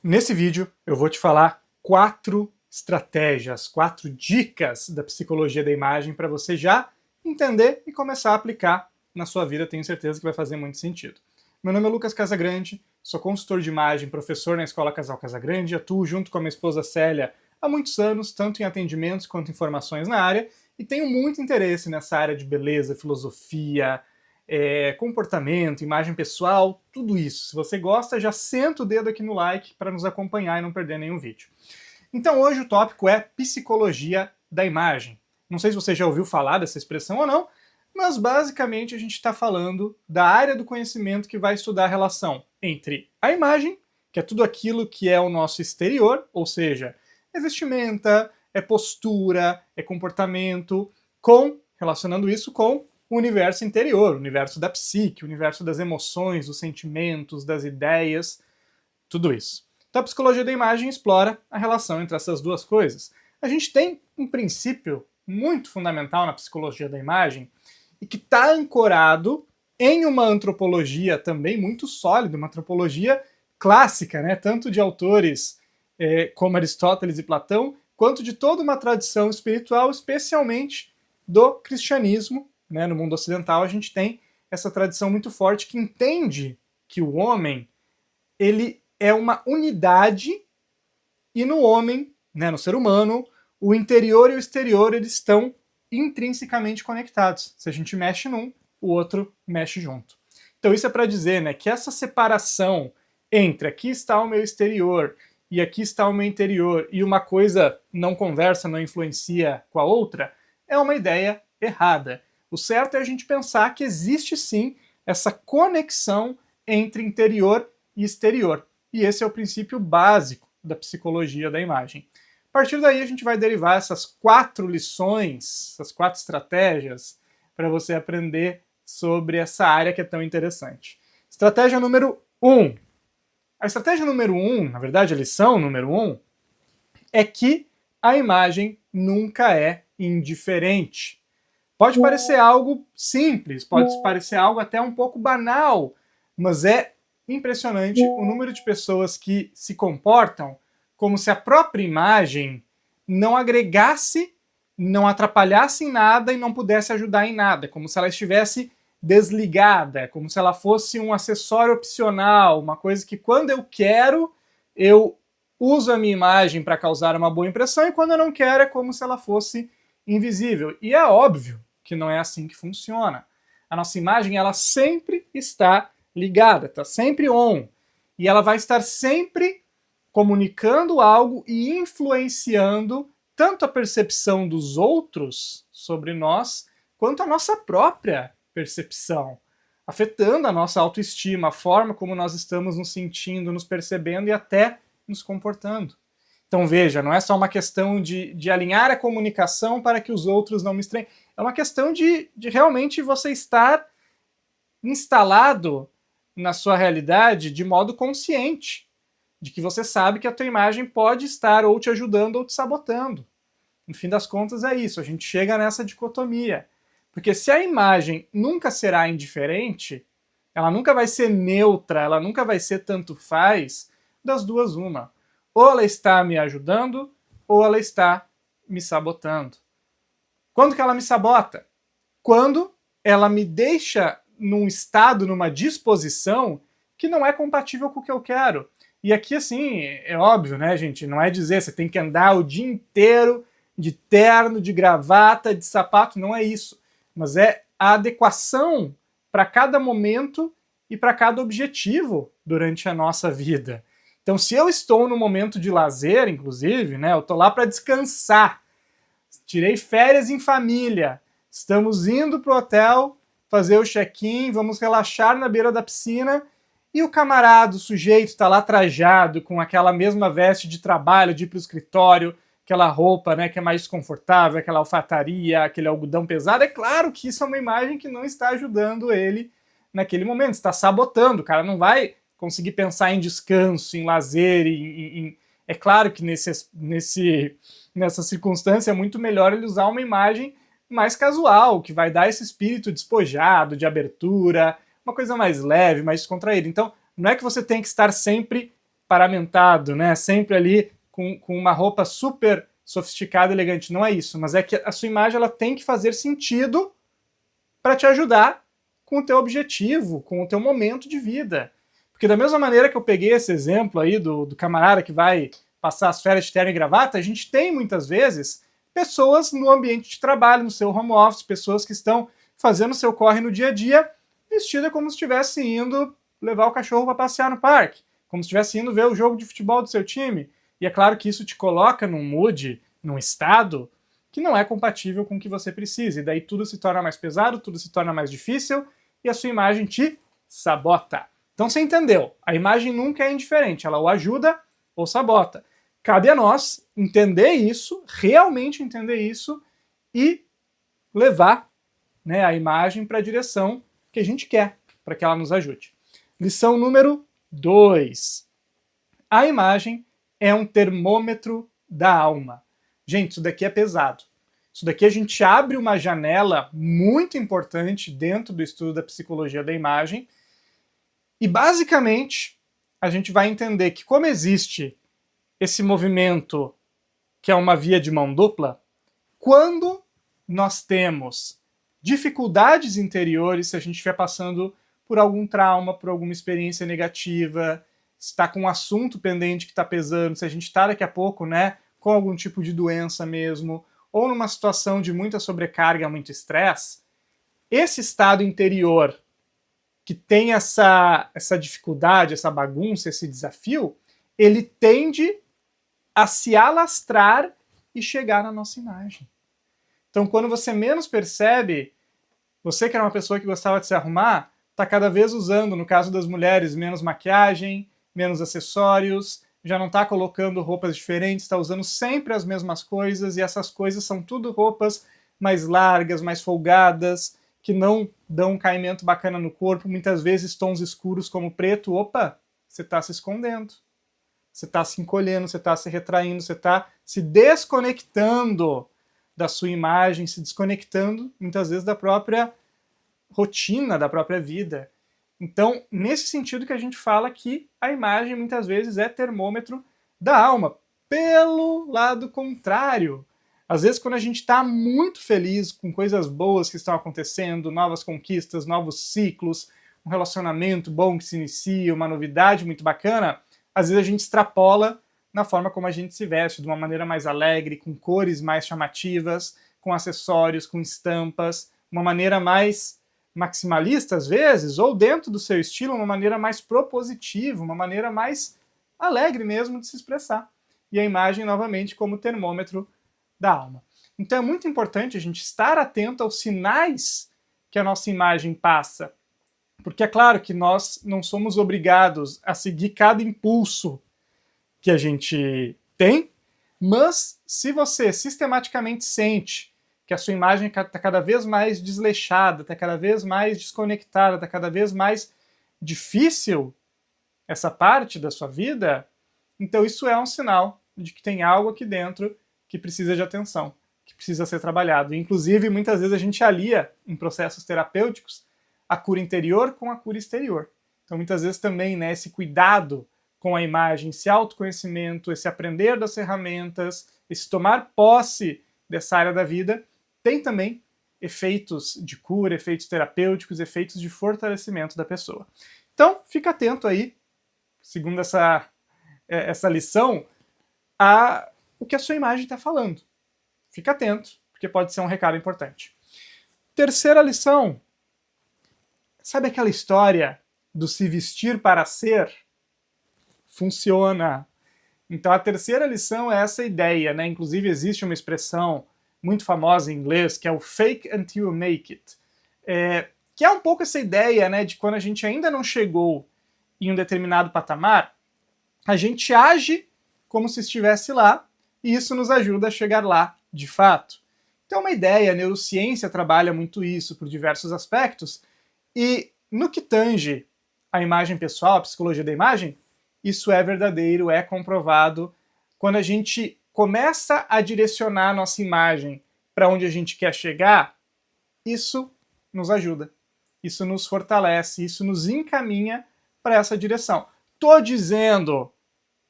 Nesse vídeo eu vou te falar 4 estratégias, 4 dicas da psicologia da imagem para você já entender e começar a aplicar na sua vida. Tenho certeza que vai fazer muito sentido. Meu nome é Lucas Casagrande, sou consultor de imagem, professor na Escola Casal Casagrande, atuo junto com a minha esposa Célia há muitos anos, tanto em atendimentos quanto em formações na área, e tenho muito interesse nessa área de beleza, filosofia, comportamento, imagem pessoal, tudo isso. Se você gosta, já senta o dedo aqui no like para nos acompanhar e não perder nenhum vídeo. Então hoje o tópico é psicologia da imagem. Não sei se você já ouviu falar dessa expressão ou não, mas basicamente a gente está falando da área do conhecimento que vai estudar a relação entre a imagem, que é tudo aquilo que é o nosso exterior, ou seja, é vestimenta, é postura, é comportamento, relacionando isso com o universo interior, o universo da psique, o universo das emoções, dos sentimentos, das ideias, tudo isso. Então a psicologia da imagem explora a relação entre essas duas coisas. A gente tem um princípio muito fundamental na psicologia da imagem e que está ancorado em uma antropologia também muito sólida, uma antropologia clássica, né? Tanto de autores como Aristóteles e Platão, quanto de toda uma tradição espiritual, especialmente do cristianismo. Né? No mundo ocidental a gente tem essa tradição muito forte que entende que o homem ele é uma unidade e no homem, né, no ser humano, o interior e o exterior eles estão intrinsecamente conectados. Se a gente mexe num, o outro mexe junto. Então isso é para dizer, né, que essa separação entre aqui está o meu exterior e aqui está o meu interior e uma coisa não conversa, não influencia com a outra, é uma ideia errada. O certo é a gente pensar que existe sim essa conexão entre interior e exterior. E esse é o princípio básico da psicologia da imagem. A partir daí a gente vai derivar essas 4 lições, essas 4 estratégias para você aprender sobre essa área que é tão interessante. Estratégia número 1. A estratégia número 1, na verdade a lição número 1, é que a imagem nunca é indiferente. Pode parecer algo simples, pode parecer algo até um pouco banal, mas é impressionante o número de pessoas que se comportam como se a própria imagem não agregasse, não atrapalhasse em nada e não pudesse ajudar em nada, como se ela estivesse desligada, como se ela fosse um acessório opcional, uma coisa que quando eu quero, eu uso a minha imagem para causar uma boa impressão e quando eu não quero é como se ela fosse invisível. E é óbvio que não é assim que funciona. A nossa imagem ela sempre está ligada, está sempre on. E ela vai estar sempre comunicando algo e influenciando tanto a percepção dos outros sobre nós, quanto a nossa própria percepção, afetando a nossa autoestima, a forma como nós estamos nos sentindo, nos percebendo e até nos comportando. Então veja, não é só uma questão de alinhar a comunicação para que os outros não me estranhem, é uma questão de realmente você estar instalado na sua realidade de modo consciente, de que você sabe que a tua imagem pode estar ou te ajudando ou te sabotando. No fim das contas é isso, a gente chega nessa dicotomia. Porque se a imagem nunca será indiferente, ela nunca vai ser neutra, ela nunca vai ser tanto faz, das duas uma. Ou ela está me ajudando, ou ela está me sabotando. Quando que ela me sabota? Quando ela me deixa num estado, numa disposição que não é compatível com o que eu quero. E aqui, assim, é óbvio, né, gente? Não é dizer você tem que andar o dia inteiro de terno, de gravata, de sapato, não é isso. Mas é a adequação para cada momento e para cada objetivo durante a nossa vida. Então, se eu estou no momento de lazer, inclusive, né, eu estou lá para descansar, tirei férias em família, estamos indo para o hotel fazer o check-in, vamos relaxar na beira da piscina e o camarada, o sujeito, está lá trajado com aquela mesma veste de trabalho, de ir para o escritório, aquela roupa, né, que é mais desconfortável, aquela alfataria, aquele algodão pesado. É claro que isso é uma imagem que não está ajudando ele naquele momento, está sabotando. O cara não vai conseguir pensar em descanso, em lazer, É claro que nessa circunstância é muito melhor ele usar uma imagem mais casual, que vai dar esse espírito despojado, de abertura, uma coisa mais leve, mais descontraída. Então, não é que você tem que estar sempre paramentado, né? Sempre ali com uma roupa super sofisticada, elegante. Não é isso, mas é que a sua imagem ela tem que fazer sentido para te ajudar com o teu objetivo, com o teu momento de vida. Porque da mesma maneira que eu peguei esse exemplo aí do camarada que vai passar as férias de terno e gravata, a gente tem muitas vezes pessoas no ambiente de trabalho, no seu home office, pessoas que estão fazendo o seu corre no dia a dia, vestida como se estivesse indo levar o cachorro para passear no parque, como se estivesse indo ver o jogo de futebol do seu time. E é claro que isso te coloca num mood, num estado que não é compatível com o que você precisa. E daí tudo se torna mais pesado, tudo se torna mais difícil e a sua imagem te sabota. Então você entendeu, a imagem nunca é indiferente, ela ou ajuda ou sabota. Cabe a nós entender isso, realmente entender isso e levar, né, a imagem para a direção que a gente quer, para que ela nos ajude. Lição número 2. A imagem é um termômetro da alma. Gente, isso daqui é pesado. Isso daqui a gente abre uma janela muito importante dentro do estudo da psicologia da imagem e, basicamente, a gente vai entender que como existe esse movimento que é uma via de mão dupla, quando nós temos dificuldades interiores, se a gente estiver passando por algum trauma, por alguma experiência negativa, se está com um assunto pendente que está pesando, se a gente está daqui a pouco, né, com algum tipo de doença mesmo, ou numa situação de muita sobrecarga, muito estresse, esse estado interior que tem essa dificuldade, essa bagunça, esse desafio, ele tende a se alastrar e chegar na nossa imagem. Então, quando você menos percebe, você que era uma pessoa que gostava de se arrumar, está cada vez usando, no caso das mulheres, menos maquiagem, menos acessórios, já não está colocando roupas diferentes, está usando sempre as mesmas coisas, e essas coisas são tudo roupas mais largas, mais folgadas, que não dão um caimento bacana no corpo, muitas vezes tons escuros como preto. Opa, você está se escondendo, você está se encolhendo, você está se retraindo, você está se desconectando da sua imagem, se desconectando muitas vezes da própria rotina, da própria vida. Então, nesse sentido que a gente fala que a imagem muitas vezes é termômetro da alma. Pelo lado contrário, às vezes quando a gente está muito feliz com coisas boas que estão acontecendo, novas conquistas, novos ciclos, um relacionamento bom que se inicia, uma novidade muito bacana, às vezes a gente extrapola na forma como a gente se veste, de uma maneira mais alegre, com cores mais chamativas, com acessórios, com estampas, uma maneira mais maximalista às vezes, ou dentro do seu estilo, uma maneira mais propositiva, uma maneira mais alegre mesmo de se expressar. E a imagem, novamente, como termômetro da alma. Então é muito importante a gente estar atento aos sinais que a nossa imagem passa, porque é claro que nós não somos obrigados a seguir cada impulso que a gente tem, mas se você sistematicamente sente que a sua imagem está cada vez mais desleixada, está cada vez mais desconectada, está cada vez mais difícil essa parte da sua vida, então isso é um sinal de que tem algo aqui dentro que precisa de atenção, que precisa ser trabalhado. Inclusive, muitas vezes a gente alia em processos terapêuticos a cura interior com a cura exterior. Então, muitas vezes também, né, esse cuidado com a imagem, esse autoconhecimento, esse aprender das ferramentas, esse tomar posse dessa área da vida, tem também efeitos de cura, efeitos terapêuticos, efeitos de fortalecimento da pessoa. Então, fica atento aí, segundo essa lição, a o que a sua imagem está falando. Fica atento, porque pode ser um recado importante. Terceira lição. Sabe aquela história do se vestir para ser? Funciona. Então a terceira lição é essa ideia, né? Inclusive existe uma expressão muito famosa em inglês que é o fake until you make it. Que é um pouco essa ideia, né, de quando a gente ainda não chegou em um determinado patamar, a gente age como se estivesse lá, e isso nos ajuda a chegar lá, de fato. Então, uma ideia, a neurociência trabalha muito isso por diversos aspectos, e no que tange a imagem pessoal, a psicologia da imagem, isso é verdadeiro, é comprovado. Quando a gente começa a direcionar a nossa imagem para onde a gente quer chegar, isso nos ajuda, isso nos fortalece, isso nos encaminha para essa direção. Tô dizendo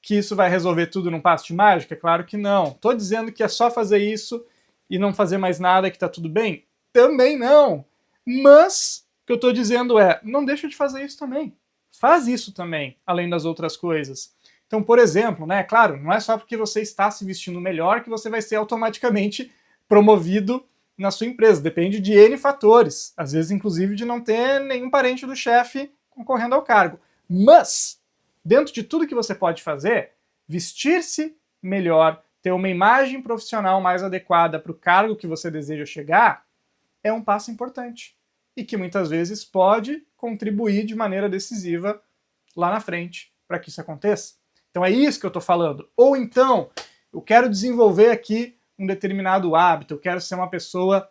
que isso vai resolver tudo num passo de mágica? Claro que não. Estou dizendo que é só fazer isso e não fazer mais nada que está tudo bem? Também não. Mas o que eu estou dizendo é, não deixa de fazer isso também. Faz isso também, além das outras coisas. Então, por exemplo, né, claro, não é só porque você está se vestindo melhor que você vai ser automaticamente promovido na sua empresa. Depende de N fatores. Às vezes, inclusive, de não ter nenhum parente do chefe concorrendo ao cargo. Mas, dentro de tudo que você pode fazer, vestir-se melhor, ter uma imagem profissional mais adequada para o cargo que você deseja chegar, é um passo importante. E que muitas vezes pode contribuir de maneira decisiva lá na frente para que isso aconteça. Então é isso que eu estou falando. Ou então, eu quero desenvolver aqui um determinado hábito, eu quero ser uma pessoa,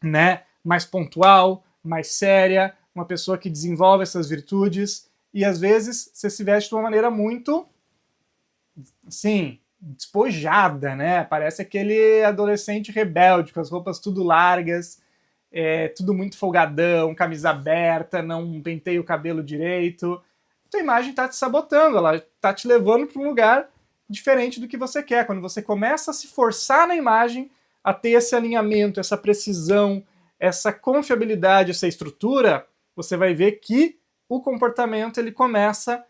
né, mais pontual, mais séria, uma pessoa que desenvolve essas virtudes, e às vezes você se veste de uma maneira muito, assim, despojada, né? Parece aquele adolescente rebelde, com as roupas tudo largas, tudo muito folgadão, camisa aberta, não penteia o cabelo direito. Tua imagem está te sabotando, ela está te levando para um lugar diferente do que você quer. Quando você começa a se forçar na imagem, a ter esse alinhamento, essa precisão, essa confiabilidade, essa estrutura, você vai ver que o comportamento ele começa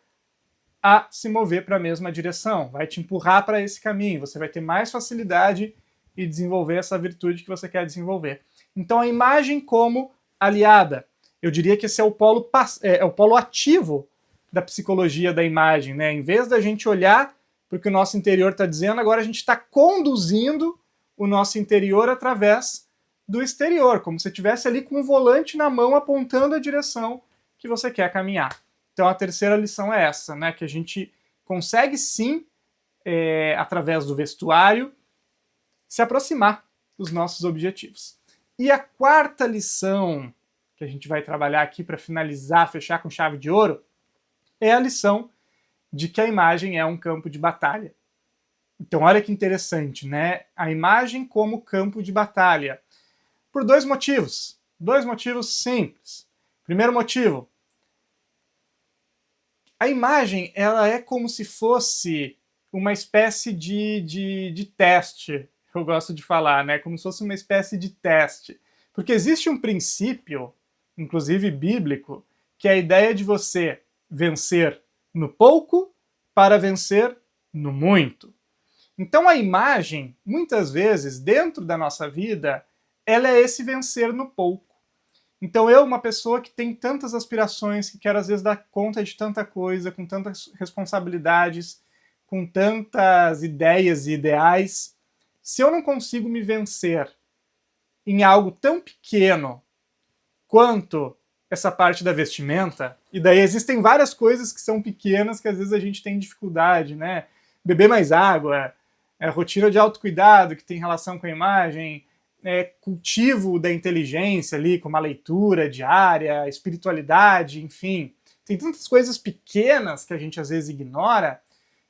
a se mover para a mesma direção, vai te empurrar para esse caminho, você vai ter mais facilidade em desenvolver essa virtude que você quer desenvolver. Então a imagem como aliada, eu diria que esse é o polo ativo da psicologia da imagem, né? Em vez da gente olhar para o que o nosso interior está dizendo, agora a gente está conduzindo o nosso interior através do exterior, como se estivesse ali com o volante na mão apontando a direção que você quer caminhar. Então a terceira lição é essa, né? Que a gente consegue sim, através do vestuário, se aproximar dos nossos objetivos. E a quarta lição que a gente vai trabalhar aqui para finalizar, fechar com chave de ouro, é a lição de que a imagem é um campo de batalha. Então olha que interessante, né? A imagem como campo de batalha. Por dois motivos. Dois motivos simples. Primeiro motivo, a imagem ela é como se fosse uma espécie de teste, eu gosto de falar, né? Como se fosse uma espécie de teste. Porque existe um princípio, inclusive bíblico, que é a ideia de você vencer no pouco para vencer no muito. Então a imagem, muitas vezes, dentro da nossa vida, ela é esse vencer no pouco. Então eu, uma pessoa que tem tantas aspirações, que quer às vezes dar conta de tanta coisa, com tantas responsabilidades, com tantas ideias e ideais, se eu não consigo me vencer em algo tão pequeno quanto essa parte da vestimenta, e daí existem várias coisas que são pequenas que às vezes a gente tem dificuldade, né? Beber mais água, rotina de autocuidado que tem relação com a imagem, cultivo da inteligência ali, como a leitura diária, espiritualidade, enfim. Tem tantas coisas pequenas que a gente às vezes ignora,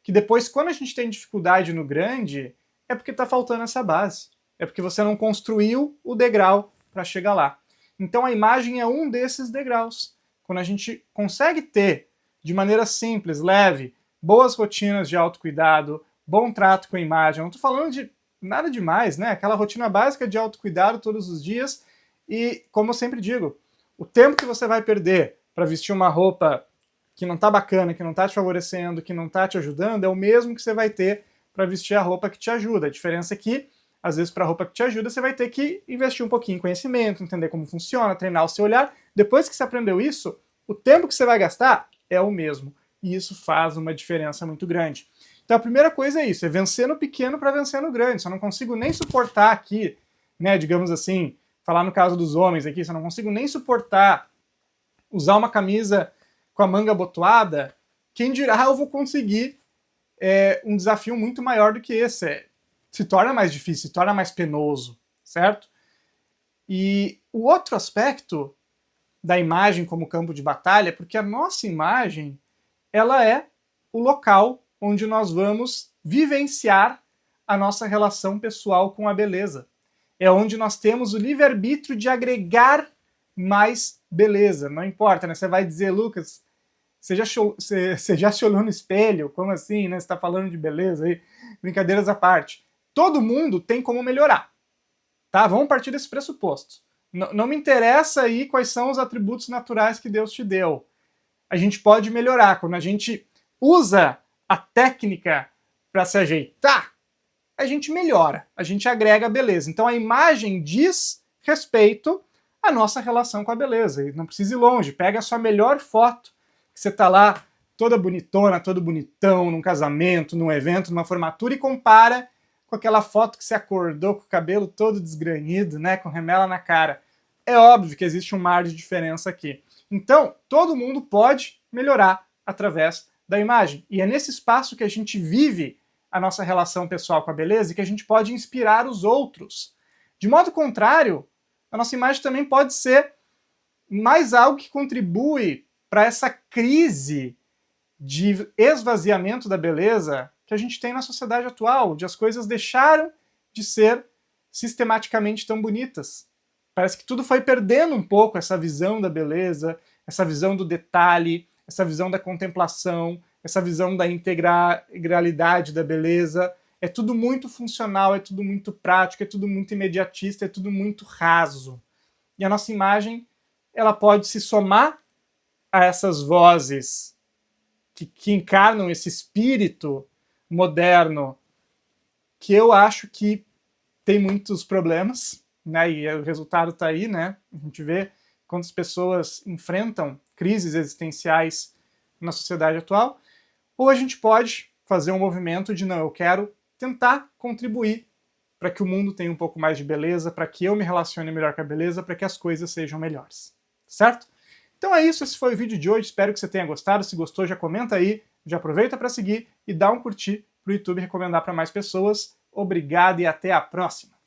que depois, quando a gente tem dificuldade no grande, é porque está faltando essa base. É porque você não construiu o degrau para chegar lá. Então a imagem é um desses degraus. Quando a gente consegue ter, de maneira simples, leve, boas rotinas de autocuidado, bom trato com a imagem, eu não estou falando de nada demais, né? Aquela rotina básica de autocuidado todos os dias e, como eu sempre digo, o tempo que você vai perder para vestir uma roupa que não está bacana, que não está te favorecendo, que não está te ajudando, é o mesmo que você vai ter para vestir a roupa que te ajuda. A diferença é que, às vezes, para a roupa que te ajuda, você vai ter que investir um pouquinho em conhecimento, entender como funciona, treinar o seu olhar. Depois que você aprendeu isso, o tempo que você vai gastar é o mesmo. E isso faz uma diferença muito grande. Então a primeira coisa é isso, é vencer no pequeno para vencer no grande. Se eu não consigo nem suportar aqui, né, digamos assim, falar no caso dos homens aqui, se eu não consigo nem suportar usar uma camisa com a manga abotoada, quem dirá eu vou conseguir um desafio muito maior do que esse. Se torna mais difícil, se torna mais penoso, certo? E o outro aspecto da imagem como campo de batalha, porque a nossa imagem, ela é o local onde nós vamos vivenciar a nossa relação pessoal com a beleza. É onde nós temos o livre-arbítrio de agregar mais beleza. Não importa, né? Você vai dizer, Lucas, Você já se olhou no espelho? Como assim, né? Você está falando de beleza aí? Brincadeiras à parte. Todo mundo tem como melhorar, tá? Vamos partir desse pressuposto. Não me interessa aí quais são os atributos naturais que Deus te deu. A gente pode melhorar. Quando a gente usa a técnica para se ajeitar, a gente melhora, a gente agrega beleza. Então a imagem diz respeito à nossa relação com a beleza. E não precisa ir longe, pega a sua melhor foto, que você tá lá toda bonitona, todo bonitão, num casamento, num evento, numa formatura, e compara com aquela foto que você acordou com o cabelo todo desgranhido, né, com remela na cara. É óbvio que existe um mar de diferença aqui. Então, todo mundo pode melhorar através da imagem. E é nesse espaço que a gente vive a nossa relação pessoal com a beleza e que a gente pode inspirar os outros. De modo contrário, a nossa imagem também pode ser mais algo que contribui para essa crise de esvaziamento da beleza que a gente tem na sociedade atual, onde as coisas deixaram de ser sistematicamente tão bonitas. Parece que tudo foi perdendo um pouco essa visão da beleza, essa visão do detalhe, essa visão da contemplação, essa visão da integralidade da beleza. É tudo muito funcional, é tudo muito prático, é tudo muito imediatista, é tudo muito raso. E a nossa imagem, ela pode se somar a essas vozes que encarnam esse espírito moderno, que eu acho que tem muitos problemas, né? E o resultado está aí, né? A gente vê quantas pessoas enfrentam crises existenciais na sociedade atual. Ou a gente pode fazer um movimento de, não, eu quero tentar contribuir para que o mundo tenha um pouco mais de beleza, para que eu me relacione melhor com a beleza, para que as coisas sejam melhores. Certo? Então é isso, esse foi o vídeo de hoje, espero que você tenha gostado. Se gostou, já comenta aí, já aproveita para seguir e dá um curtir para o YouTube recomendar para mais pessoas. Obrigado e até a próxima!